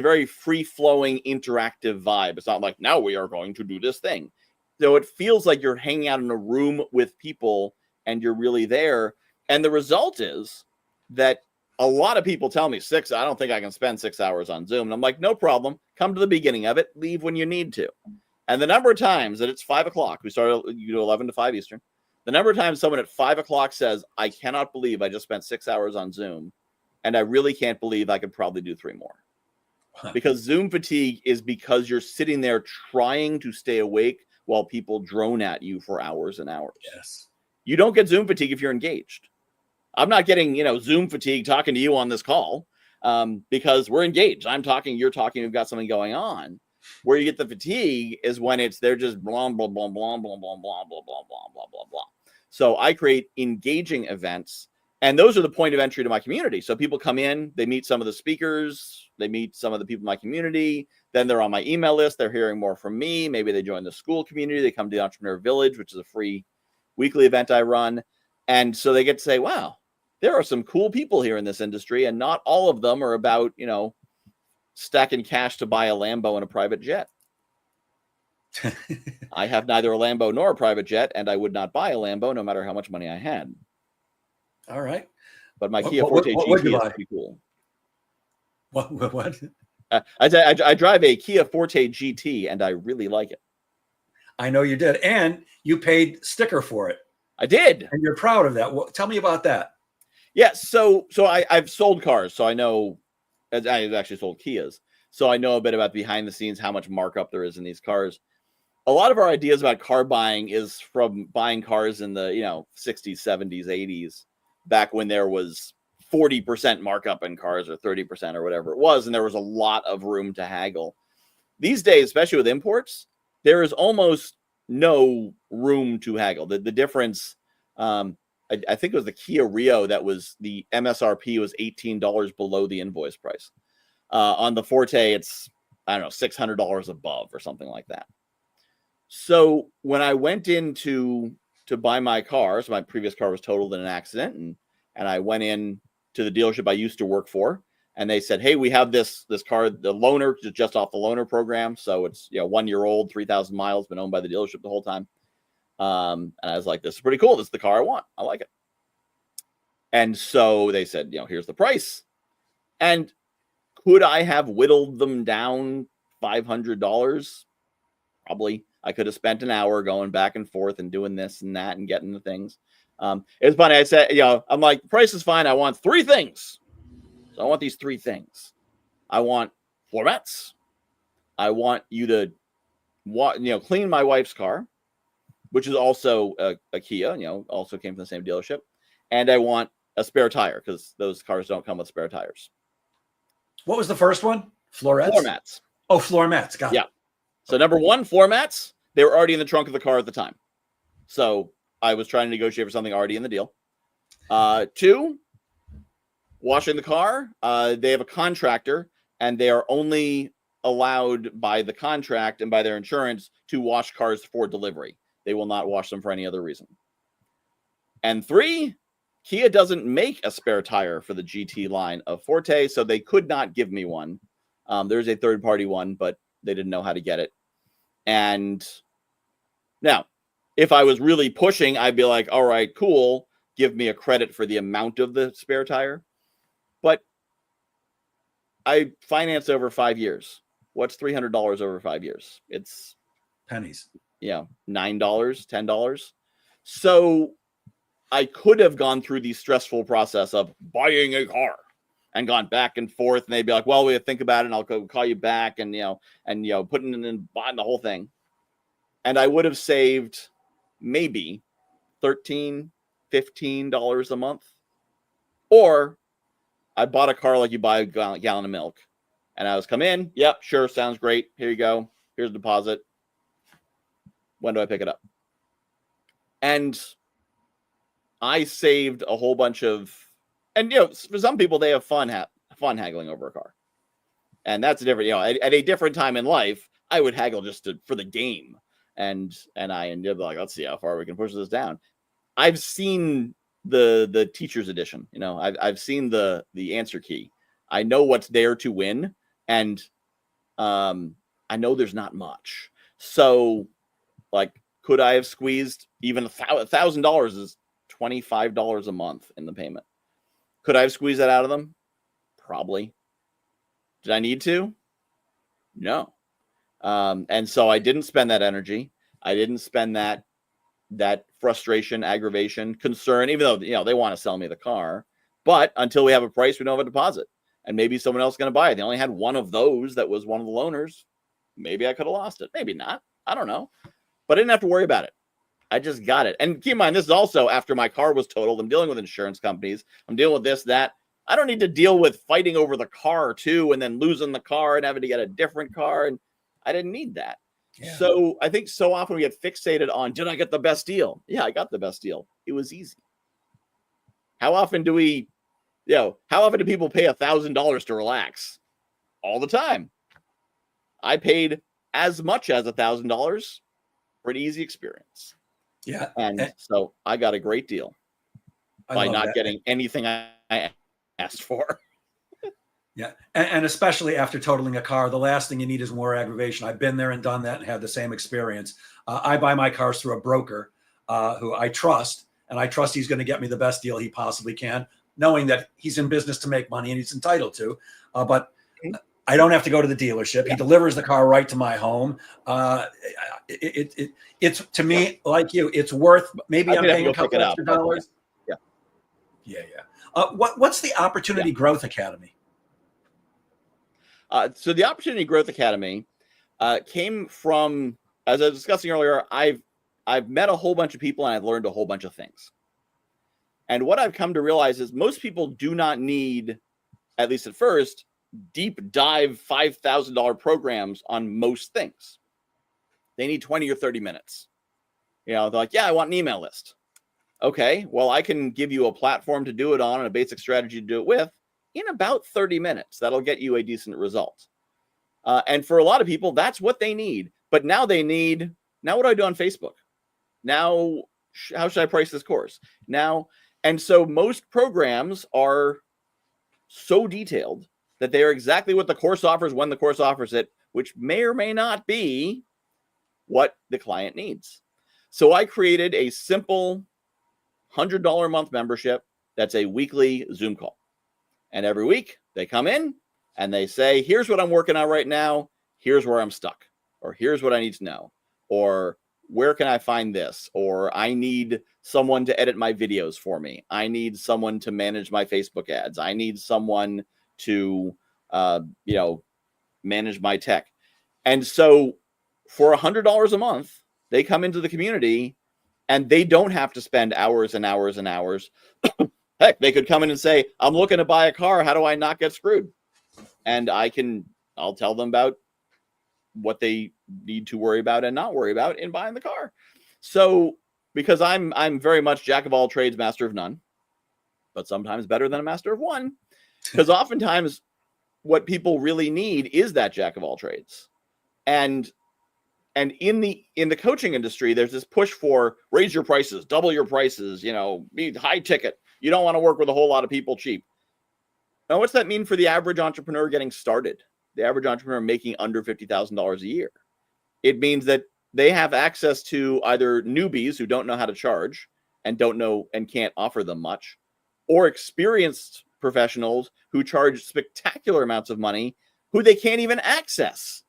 very free-flowing, interactive vibe. It's not like, now we are going to do this thing. So it feels like you're hanging out in a room with people and you're really there. And the result is that a lot of people tell me, I don't think I can spend 6 hours on Zoom. And I'm like, no problem. Come to the beginning of it. Leave when you need to. And the number of times that it's 5 o'clock, we start, 11 to 5 Eastern. The number of times someone at 5 o'clock says, I cannot believe I just spent 6 hours on Zoom. And I really can't believe I could probably do 3 more. Because Zoom fatigue is because you're sitting there trying to stay awake while people drone at you for hours and hours. Yes. You don't get Zoom fatigue if you're engaged. I'm not getting, Zoom fatigue talking to you on this call, because we're engaged. I'm talking, you're talking, we've got something going on. Where you get the fatigue is when they're just blah, blah, blah, blah, blah, blah, blah, blah, blah, blah, blah, blah, blah. So I create engaging events, and those are the point of entry to my community. So people come in, they meet some of the speakers, they meet some of the people in my community, then they're on my email list, they're hearing more from me, maybe they join the school community, they come to the Entrepreneur Village, which is a free weekly event I run, and so they get to say, wow, there are some cool people here in this industry, and not all of them are about, stacking cash to buy a Lambo and a private jet. I have neither a Lambo nor a private jet, and I would not buy a Lambo no matter how much money I had. All right. But my Kia Forte GT is pretty cool. What? I drive a Kia Forte GT, and I really like it. I know you did. And you paid sticker for it. I did. And you're proud of that. Well, tell me about that. Yeah, so I've sold cars, so I know. I've actually sold Kias, so I know a bit about behind the scenes, how much markup there is in these cars. A lot of our ideas about car buying is from buying cars in the 60s, 70s, 80s, back when there was 40% markup in cars or 30% or whatever it was, and there was a lot of room to haggle. These days, especially with imports, there is almost no room to haggle. The difference, I think it was the Kia Rio that was the MSRP was $18 below the invoice price. On the Forte, it's, I don't know, $600 above or something like that. So when I went in to buy my car, so my previous car was totaled in an accident, and I went in to the dealership I used to work for, and they said, hey, we have this car, the loaner, just off the loaner program. So it's 1 year old, 3,000 miles, been owned by the dealership the whole time. And I was like, this is pretty cool. This is the car I want. I like it. And so they said, here's the price. And could I have whittled them down $500? Probably. I could have spent an hour going back and forth and doing this and that and getting the things. It's funny. I said, I'm like, the price is fine. I want 3 things. So I want these 3 things. I want floor mats. I want you to, clean my wife's car, which is also a Kia, also came from the same dealership. And I want a spare tire, because those cars don't come with spare tires. What was the first one? Florettes? Floor mats. Oh, floor mats. Got it. Yeah. So number 1, floor mats. they were already in the trunk of the car at the time. So I was trying to negotiate for something already in the deal. 2, washing the car. They have a contractor, and they are only allowed by the contract and by their insurance to wash cars for delivery. They will not wash them for any other reason. And 3, Kia doesn't make a spare tire for the GT line of Forte, so they could not give me one. There's a third-party one, but they didn't know how to get it. And now, if I was really pushing, I'd be like, all right, cool, give me a credit for the amount of the spare tire. But I finance over 5 years. What's $300 over 5 years? It's pennies. $9, $10. So I could have gone through the stressful process of buying a car and gone back and forth, and they'd be like, well, we have to think about it, and I'll call you back, and putting it in, buying the whole thing. And I would have saved maybe $13, $15 a month. Or I bought a car like you buy a gallon of milk, and I was come in. Yep, sure, sounds great. Here you go. Here's the deposit. When do I pick it up? And I saved a whole bunch of, and for some people they have fun haggling over a car, and that's a different. At a different time in life, I would haggle just for the game, and I ended up like, let's see how far we can push this down. I've seen the teacher's edition. I've seen the answer key. I know what's there to win, and I know there's not much. So, like, could I have squeezed even $1,000 is $25 a month in the payment? Could I have squeezed that out of them? Probably. Did I need to? No. And so I didn't spend that energy. I didn't spend that frustration, aggravation, concern, even though, they want to sell me the car. But until we have a price, we don't have a deposit. And maybe someone else is going to buy it. They only had one of those that was one of the loaners. Maybe I could have lost it. Maybe not. I don't know. But I didn't have to worry about it. I just got it. And keep in mind, this is also after my car was totaled. I'm dealing with insurance companies. I'm dealing with this, that. I don't need to deal with fighting over the car too, and then losing the car and having to get a different car. And I didn't need that. Yeah. So I think so often we get fixated on, did I get the best deal? Yeah, I got the best deal. It was easy. How often do people pay $1,000 to relax? All the time. I paid as much as $1,000 for an easy experience. Yeah. And so I got a great deal by not getting anything I asked for. Yeah. And especially after totaling a car, the last thing you need is more aggravation. I've been there and done that and had the same experience. I buy my cars through a broker who I trust, and I trust he's going to get me the best deal he possibly can, knowing that he's in business to make money and he's entitled to. But I don't have to go to the dealership. He delivers the car right to my home. It's to me, like you, it's worth, maybe I'm paying a couple extra dollars. Yeah. What's the Opportunity Growth Academy? So the Opportunity Growth Academy came from, as I was discussing earlier, I've met a whole bunch of people and I've learned a whole bunch of things. And what I've come to realize is most people do not need, at least at first, deep dive $5,000 programs on most things. They need 20 or 30 minutes. They're like, yeah, I want an email list. Okay, well, I can give you a platform to do it on and a basic strategy to do it with in about 30 minutes. That'll get you a decent result. And for a lot of people, that's what they need. But now they need, now what do I do on Facebook? Now, how should I price this course? Now, and so most programs are so detailed that they are exactly what the course offers when the course offers it, which may or may not be what the client needs. So I created a simple $100 a month membership that's a weekly Zoom call. And every week they come in and they say, here's what I'm working on right now. Here's where I'm stuck. Or here's what I need to know. Or where can I find this? Or I need someone to edit my videos for me. I need someone to manage my Facebook ads. I need someone to, manage my tech. And so for $100 a month, they come into the community and they don't have to spend hours and hours and hours. Heck, they could come in and say, I'm looking to buy a car. How do I not get screwed? And I'll tell them about what they need to worry about and not worry about in buying the car. So because I'm very much jack of all trades, master of none, but sometimes better than a master of one, because oftentimes what people really need is that jack of all trades. And in the coaching industry, there's this push for raise your prices, double your prices, be high ticket. You don't want to work with a whole lot of people cheap. Now, what's that mean for the average entrepreneur getting started? The average entrepreneur making under $50,000 a year? It means that they have access to either newbies who don't know how to charge and don't know and can't offer them much, or experienced professionals who charge spectacular amounts of money who they can't even access.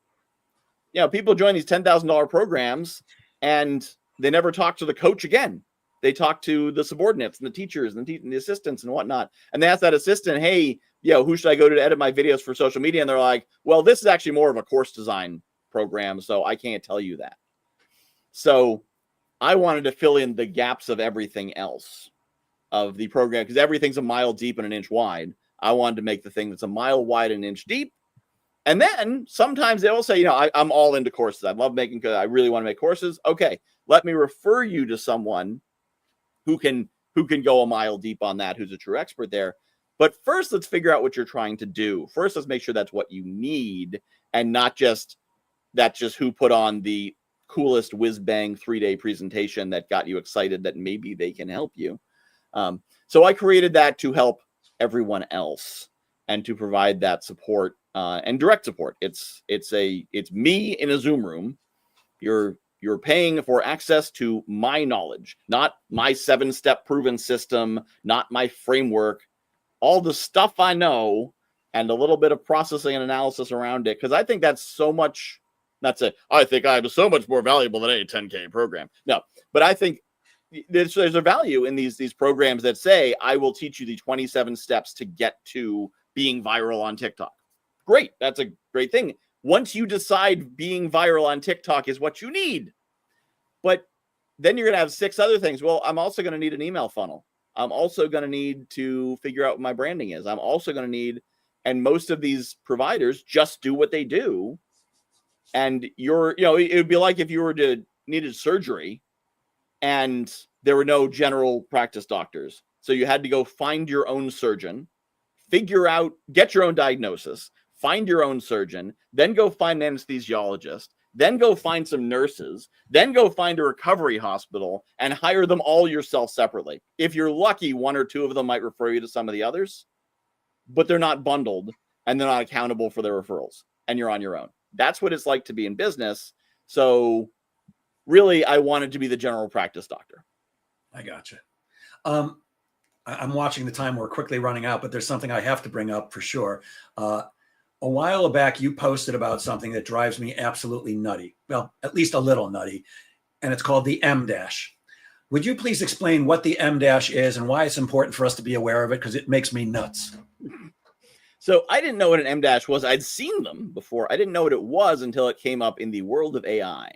People join these $10,000 programs and they never talk to the coach again. They talk to the subordinates and the teachers and the assistants and whatnot. And they ask that assistant, hey, who should I go to edit my videos for social media? And they're like, well, this is actually more of a course design program, so I can't tell you that. So I wanted to fill in the gaps of everything else of the program, because everything's a mile deep and an inch wide. I wanted to make the thing that's a mile wide and an inch deep. And then sometimes they will say, I'm all into courses. I love I really want to make courses. Okay, let me refer you to someone who can go a mile deep on that, who's a true expert there. But first, let's figure out what you're trying to do. First, let's make sure that's what you need, and not just that's just who put on the coolest whiz-bang 3-day presentation that got you excited that maybe they can help you. So I created that to help everyone else and to provide that support and direct support. It's me in a Zoom room. You're paying for access to my knowledge, not my 7-step proven system, not my framework, all the stuff I know and a little bit of processing and analysis around it. Because I think that's so much, I think I'm so much more valuable than any 10K program. No, but I think there's a value in these programs that say, I will teach you the 27 steps to get to being viral on TikTok. Great. That's a great thing. Once you decide being viral on TikTok is what you need. But then you're going to have 6 other things. Well, I'm also going to need an email funnel. I'm also going to need to figure out what my branding is. I'm also going to need, and most of these providers just do what they do. And it would be like if you needed surgery and there were no general practice doctors. So you had to go find your own surgeon, get your own diagnosis, find your own surgeon, then go find an anesthesiologist, then go find some nurses, then go find a recovery hospital and hire them all yourself separately. If you're lucky, 1 or 2 of them might refer you to some of the others, but they're not bundled and they're not accountable for their referrals, and you're on your own. That's what it's like to be in business. So really, I wanted to be the general practice doctor. I gotcha. I'm watching the time. We're quickly running out, but there's something I have to bring up for sure. A while back, you posted about something that drives me absolutely nutty. Well, at least a little nutty. And it's called the M-dash. Would you please explain what the M-dash is and why it's important for us to be aware of it? Because it makes me nuts. So I didn't know what an M-dash was. I'd seen them before. I didn't know what it was until it came up in the world of AI.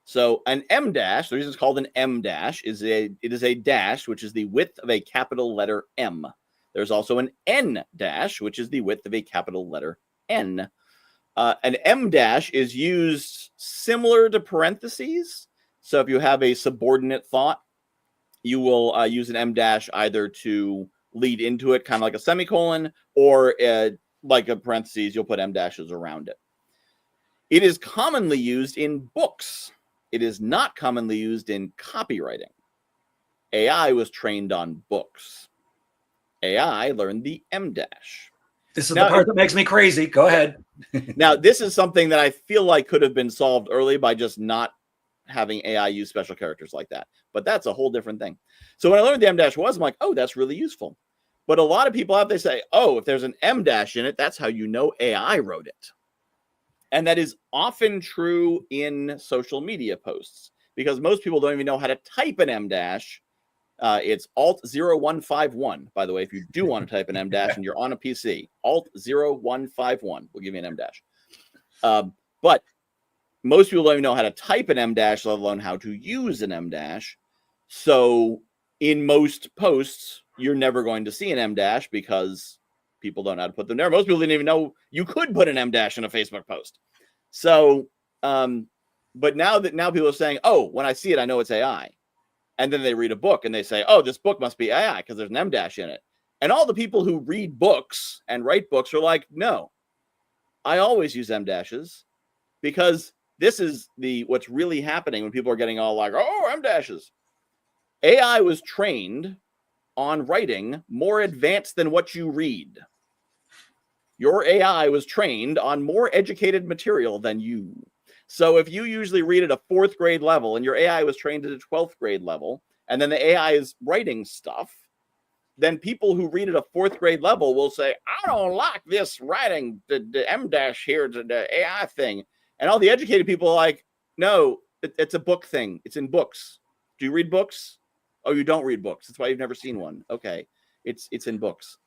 So an M-dash, the reason it's called an M-dash is it is a dash, which is the width of a capital letter M. There's also an N-dash, which is the width of a capital letter N. An M-dash is used similar to parentheses. So if you have a subordinate thought, you will use an M-dash either to lead into it, kind of like a semicolon, or like a parentheses, you'll put M-dashes around it. It is commonly used in books. It is not commonly used in copywriting. AI was trained on books. AI learned the M-dash. This is the part that makes me crazy. Go ahead. Now, this is something that I feel like could have been solved early by just not having AI use special characters like that. But that's a whole different thing. So when I learned the M-dash was, I'm like, oh, that's really useful. But a lot of people out there say, oh, if there's an M-dash in it, that's how you know AI wrote it. And that is often true in social media posts, because most people don't even know how to type an M-dash. It's Alt-0151, by the way, if you do want to type an M-dash and you're on a PC. Alt-0151 will give you an M-dash. But most people don't even know how to type an M-dash, let alone how to use an M-dash. So in most posts, you're never going to see an M-dash because people don't know how to put them there. Most people didn't even know you could put an M-dash in a Facebook post. So But now people are saying, oh, when I see it, I know it's AI. And then they read a book and they say, oh, this book must be AI because there's an M dash in it. And all the people who read books and write books are like, no, I always use M dashes because this is what's really happening when people are getting all like, oh, M dashes. AI was trained on writing more advanced than what you read. Your AI was trained on more educated material than you. So if you usually read at a 4th grade level and your AI was trained at a 12th grade level, and then the AI is writing stuff, then people who read at a 4th grade level will say, I don't like this writing, the M dash here, the AI thing. And all the educated people are like, no, it's a book thing. It's in books. Do you read books? Oh, you don't read books. That's why you've never seen one. Okay. It's in books.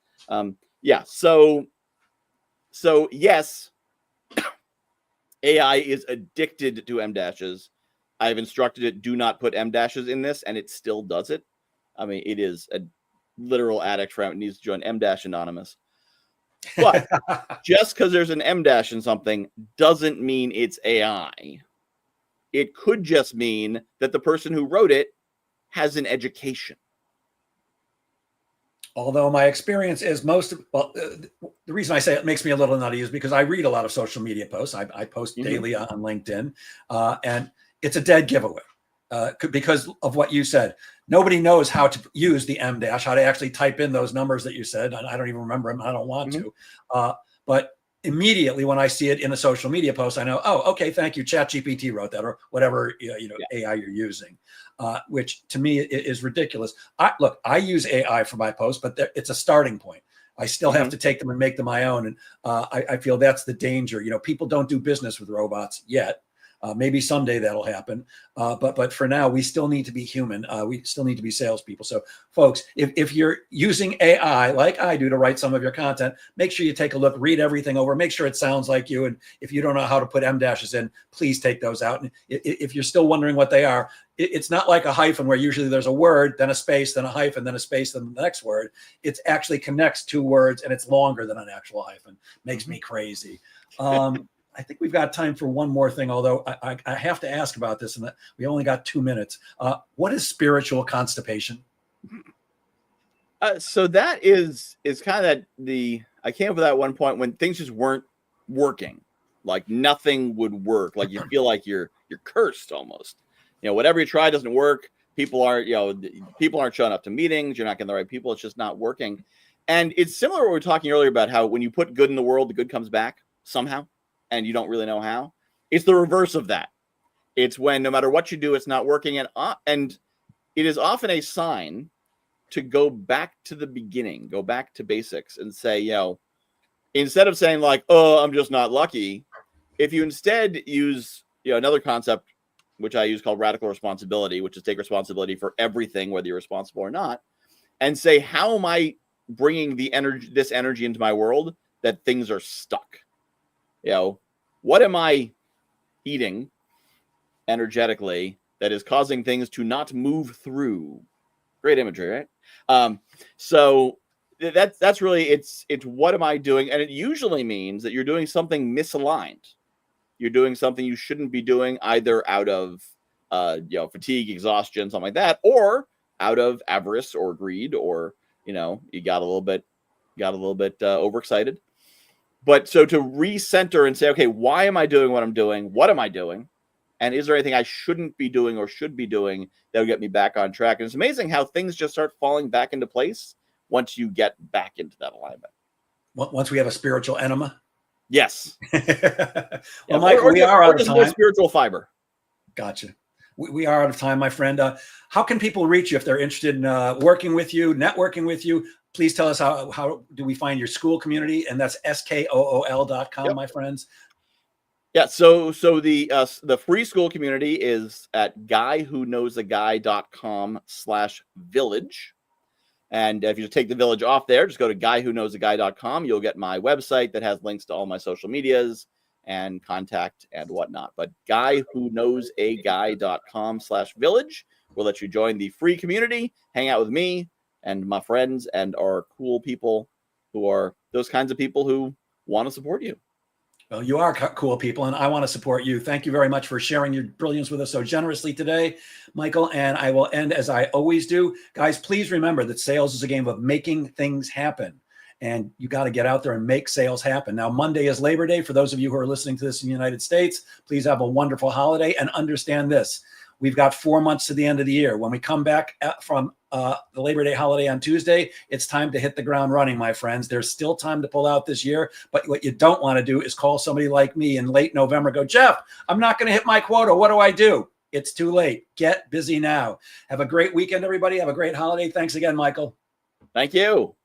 Yeah. So yes, AI is addicted to M dashes. I've instructed it, do not put M dashes in this, and it still does it. I mean, it is a literal addict for it needs to join M dash Anonymous. But just because there's an M dash in something doesn't mean it's AI. It could just mean that the person who wrote it has an education. Although my experience is the reason I say it makes me a little nutty is because I read a lot of social media posts. I post daily on LinkedIn, and it's a dead giveaway because of what you said. Nobody knows how to use the M dash, how to actually type in those numbers that you said. And I don't even remember them. I don't want to. But immediately when I see it in a social media post, I know, oh, okay, thank you. ChatGPT wrote that, or whatever AI you're using, which to me is ridiculous. I use AI for my posts, but it's a starting point. I still have to take them and make them my own. And I feel that's the danger. People don't do business with robots yet. Maybe someday that'll happen. But for now, we still need to be human. We still need to be salespeople. So folks, if you're using AI like I do to write some of your content, make sure you take a look, read everything over, make sure it sounds like you. And if you don't know how to put M dashes in, please take those out. And if you're still wondering what they are, it's not like a hyphen where usually there's a word, then a space, then a hyphen, then a space, then the next word. It actually connects 2 words and it's longer than an actual hyphen. Makes me crazy. I think we've got time for one more thing, although I have to ask about this, and we only got 2 minutes. What is spiritual constipation? So that is kind of I came up with that at one point when things just weren't working, like nothing would work, like you feel like you're cursed almost. Whatever you try doesn't work. People aren't showing up to meetings. You're not getting the right people. It's just not working. And it's similar to what we were talking earlier about how when you put good in the world, the good comes back somehow. And you don't really know how. It's the reverse of that. It's when no matter what you do, it's not working. And it is often a sign to go back to the beginning, go back to basics and say, instead of saying like, oh, I'm just not lucky, if you instead use, another concept, which I use called radical responsibility, which is take responsibility for everything, whether you're responsible or not, and say, how am I bringing this energy into my world that things are stuck? What am I eating energetically that is causing things to not move through? Great imagery, right? So that's really it's what am I doing? And it usually means that you're doing something misaligned. You're doing something you shouldn't be doing, either out of fatigue, exhaustion, something like that, or out of avarice or greed, or you got a little bit overexcited. But so to recenter and say, okay, why am I doing what I'm doing? What am I doing? And is there anything I shouldn't be doing or should be doing that will get me back on track? And it's amazing how things just start falling back into place once you get back into that alignment. Once we have a spiritual enema? Yes. Well, Michael, we are out of time. More spiritual fiber. Gotcha. We are out of time, my friend. How can people reach you if they're interested in working with you, networking with you? Please tell us how do we find your school community? And that's skool.com, my friends. Yeah. So the free school community is at guywhoknowsaguy.com/village. And if you just take the village off there, just go to guywhoknowsaguy.com. You'll get my website that has links to all my social medias and contact and whatnot. But guywhoknowsaguy.com/village will let you join the free community, hang out with me and my friends and our cool people who are those kinds of people who want to support you. Well, you are cool people, and I want to support you. Thank you very much for sharing your brilliance with us so generously today, Michael. And I will end as I always do. Guys, please remember that sales is a game of making things happen. And you got to get out there and make sales happen. Now, Monday is Labor Day. For those of you who are listening to this in the United States, please have a wonderful holiday and understand this. We've got 4 months to the end of the year. When we come back from the Labor Day holiday on Tuesday, it's time to hit the ground running, my friends. There's still time to pull out this year. But what you don't want to do is call somebody like me in late November, go, Jeff, I'm not going to hit my quota. What do I do? It's too late. Get busy now. Have a great weekend, everybody. Have a great holiday. Thanks again, Michael. Thank you.